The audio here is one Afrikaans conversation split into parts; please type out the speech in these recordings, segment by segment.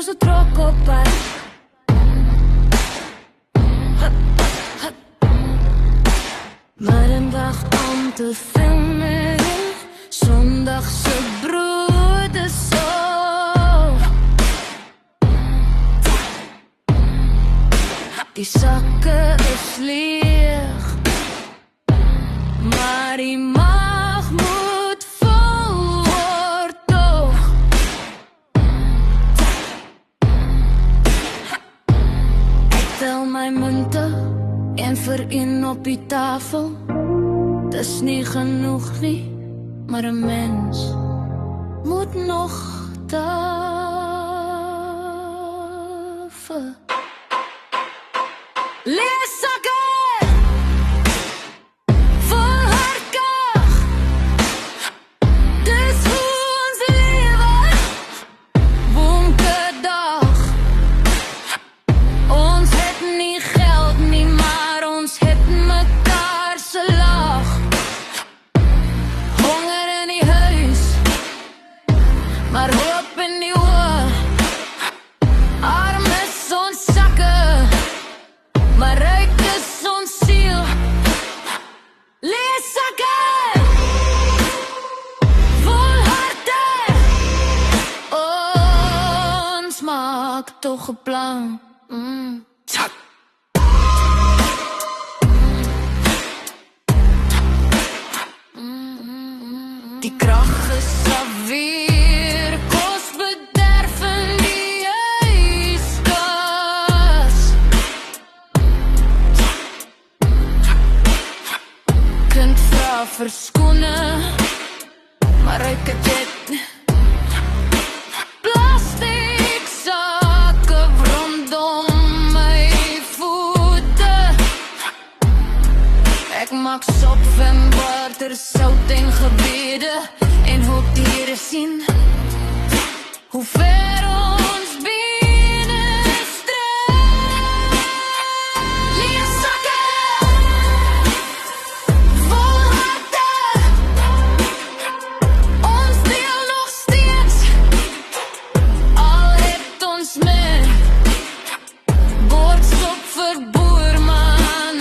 soos 'n trok op pad. Maar een dag om te filmen, Sondagse brood is zo. Die zakken is leeg, maar die maag moet vol word toch. Ik tel mijn munten en vir een op die tafel. Dis nie genoeg nie, maar een mens moet nog tafel. Leerzakken vol hardkag, dis hoe ons lewe. Bonkedag, ons het nie geld nie, maar ons het mekaar se lag. Honger in die huis, maar hoop in die oor. Armes ons sakke, maar ryk is ons siel. Leerzakken vol harte, ons maak toch 'n plan. Tsak. Die krag is alweer kos bederf in die yskas. Kind vra verskoning, maar ek het dit. Plastic sakke rondom my voete. Ek maak sop van water, sout en gebede, en hoop die Here sien hoe ver ons bene strek. Leerzakken vol harte, ons deel nog steeds, al het ons min. Boodskap vir boerman,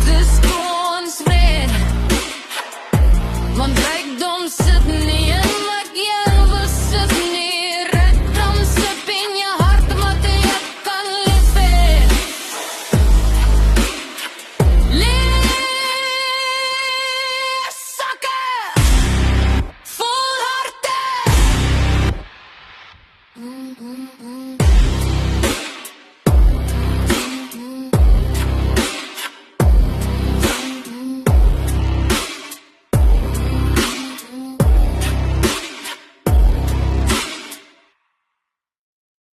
dis hoe ons red, want rijkdom se